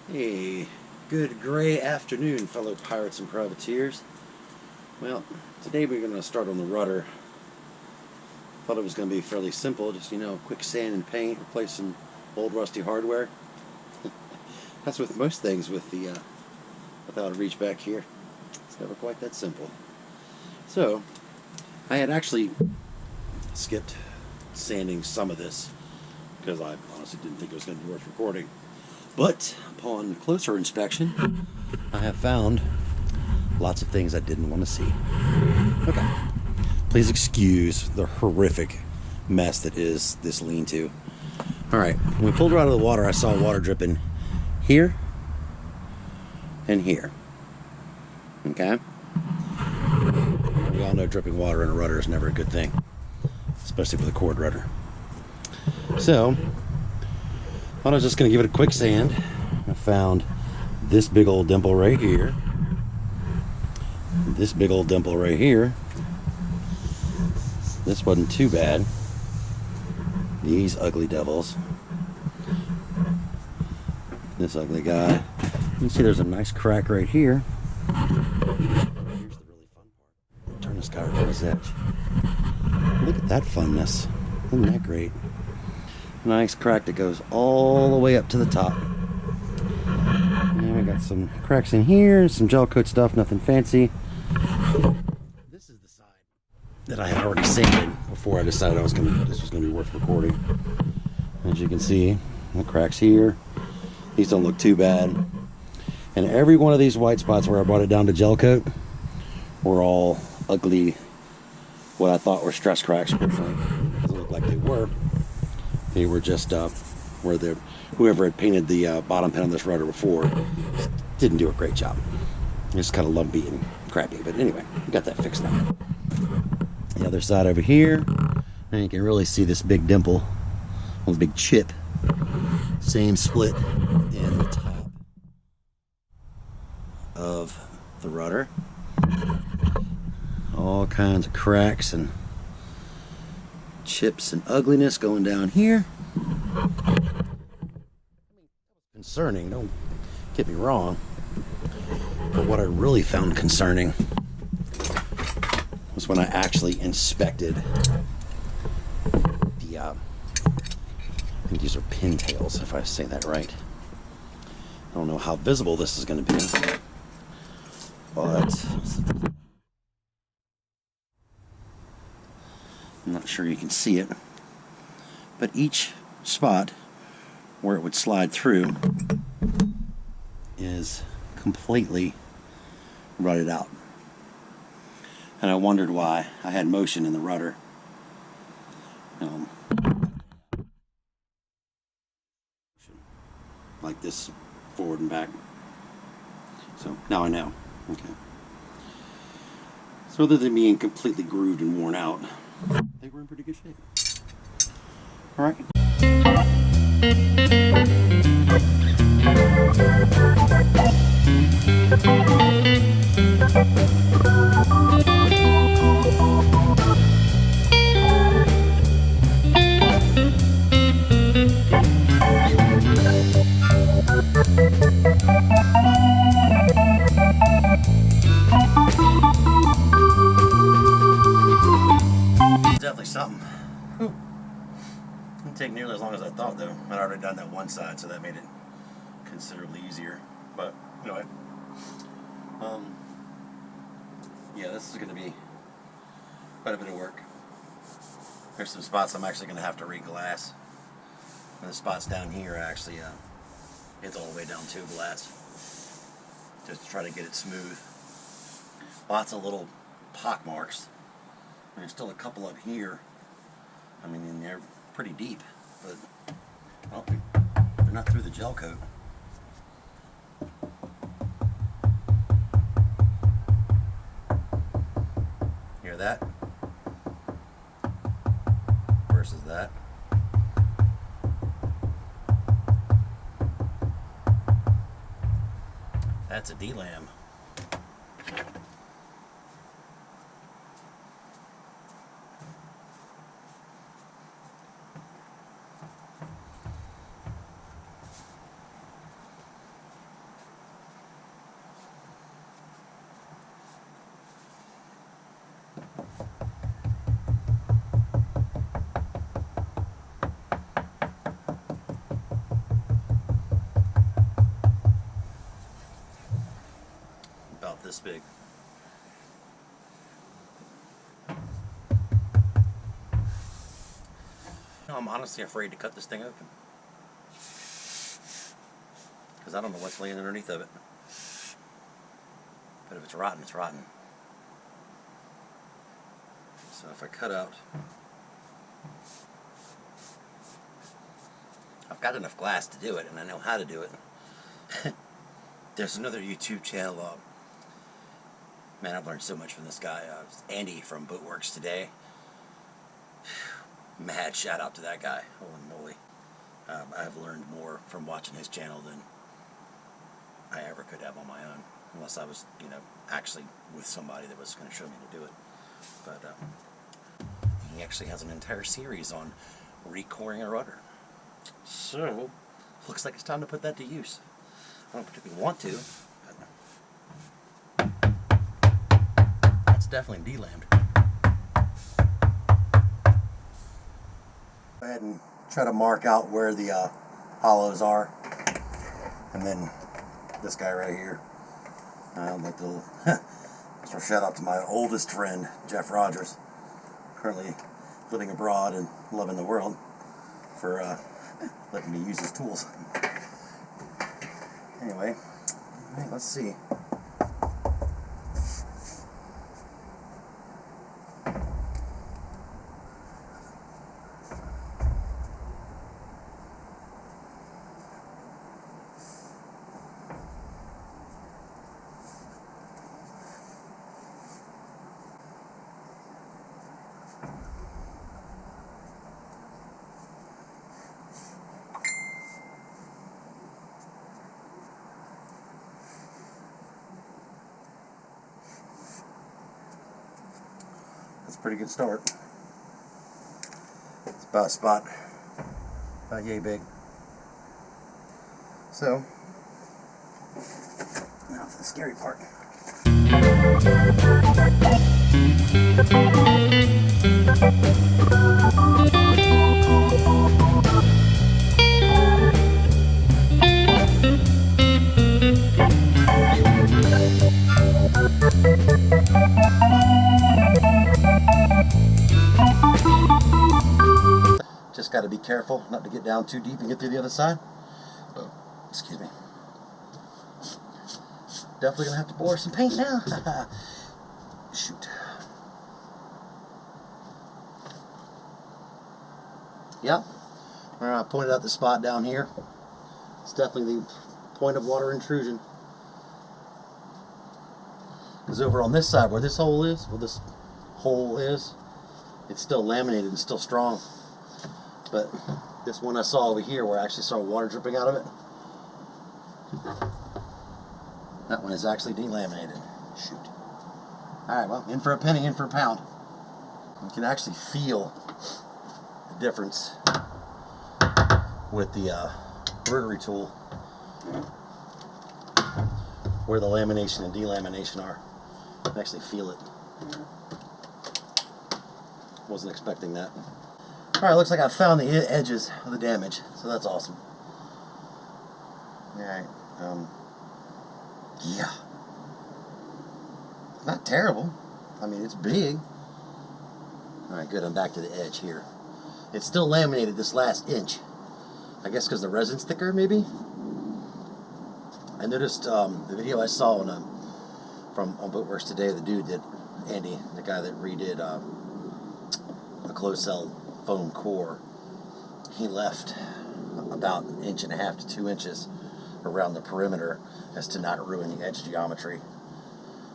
Hey, good gray afternoon, fellow pirates and privateers. Well, today we're going to start on the rudder. Thought it was going to be fairly simple, just, quick sand and paint, replace some old rusty hardware. That's with most things without a reach back here. It's never quite that simple. So, I had actually skipped sanding some of this because I honestly didn't think it was going to be worth recording. But upon closer inspection, I have found lots of things I didn't want to see. Okay. Please excuse the horrific mess that is this lean-to. Alright, when we pulled her out of the water, I saw water dripping here and here. Okay? We all know dripping water in a rudder is never a good thing, especially with a cord rudder. So, I was just going to give it a quick sand. I found this big old dimple right here. This big old dimple right here. This wasn't too bad. These ugly devils. This ugly guy. You can see there's a nice crack right here. Here's the really fun part. Turn this guy right on his edge. Look at that funness. Isn't that great? Nice crack that goes all the way up to the top. And we got some cracks in here, some gel coat stuff, nothing fancy. This is the side that I had already sanded before I decided this was gonna be worth recording. As you can see, the cracks here. These don't look too bad. And every one of these white spots where I brought it down to gel coat were all ugly, what I thought were stress cracks. Fortunately, it doesn't look like they were. They were just where whoever had painted the bottom pin on this rudder before didn't do a great job. It's kind of lumpy and crappy, but anyway, we got that fixed now. The other side over here, and you can really see this big dimple, a big chip. Same split in the top of the rudder. All kinds of cracks and chips and ugliness going down here. Concerning, don't get me wrong, but what I really found concerning was when I actually inspected the I think these are pintails, if I say that right. I don't know how visible this is going to be, but I'm not sure you can see it, but each spot where it would slide through is completely rutted out. And I wondered why. I had motion in the rudder. Like this, forward and back. So now I know. Okay. So other than being completely grooved and worn out, they were in pretty good shape. All right. Definitely something. Whew. Didn't take nearly as long as I thought, though. I'd already done that one side, so that made it considerably easier. But anyway, yeah, this is going to be quite a bit of work. There's some spots I'm actually going to have to re-glass. And the spots down here actually, it's all the way down 2 glass, just to try to get it smooth. Lots of little pock marks. There's still a couple up here. I mean, and they're pretty deep, but well, they're not through the gel coat. Hear that? Versus that. That's a D-lam. this big. I'm honestly afraid to cut this thing open, because I don't know what's laying underneath of it. But if it's rotten, it's rotten. So if I cut out, I've got enough glass to do it, and I know how to do it. There's another YouTube channel. Man, I've learned so much from this guy. Andy from Boatworks Today. Mad shout out to that guy. Holy moly. I've learned more from watching his channel than I ever could have on my own. Unless I was, you know, actually with somebody that was going to show me to do it. But he actually has an entire series on recoring a rudder. So, looks like it's time to put that to use. I don't particularly want to, but that's definitely delammed. Go ahead and try to mark out where the hollows are, and then this guy right here. I'd like to so shout out to my oldest friend, Jeff Rogers, currently living abroad and loving the world, for letting me use his tools. Anyway, all right, let's see. That's a pretty good start. It's about a spot, about yay big. So, now for the scary part. Just got to be careful not to get down too deep and get through the other side. Oh, excuse me. Definitely gonna have to pour some paint now. Shoot. Yep. I pointed out the spot down here. It's definitely the point of water intrusion. Because over on this side, where this hole is, it's still laminated and still strong. But this one I saw over here, where I actually saw water dripping out of it, that one is actually delaminated. Shoot. Alright, well, in for a penny, in for a pound. You can actually feel the difference with the rotary tool, where the lamination and delamination are. You can actually feel it. Wasn't expecting that. Alright, looks like I found the edges of the damage, so that's awesome. Alright, yeah. Not terrible. I mean, it's big. Alright, good, I'm back to the edge here. It's still laminated this last inch. I guess because the resin's thicker, maybe? I noticed the video I saw on Boatworks Today, the dude that, Andy, the guy that redid a closed cell foam core, he left about 1.5 to 2 inches around the perimeter as to not ruin the edge geometry.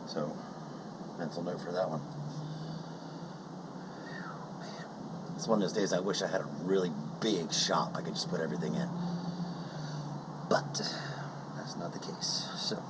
So, mental note for that one. Man, it's one of those days I wish I had a really big shop I could just put everything in. But that's not the case. So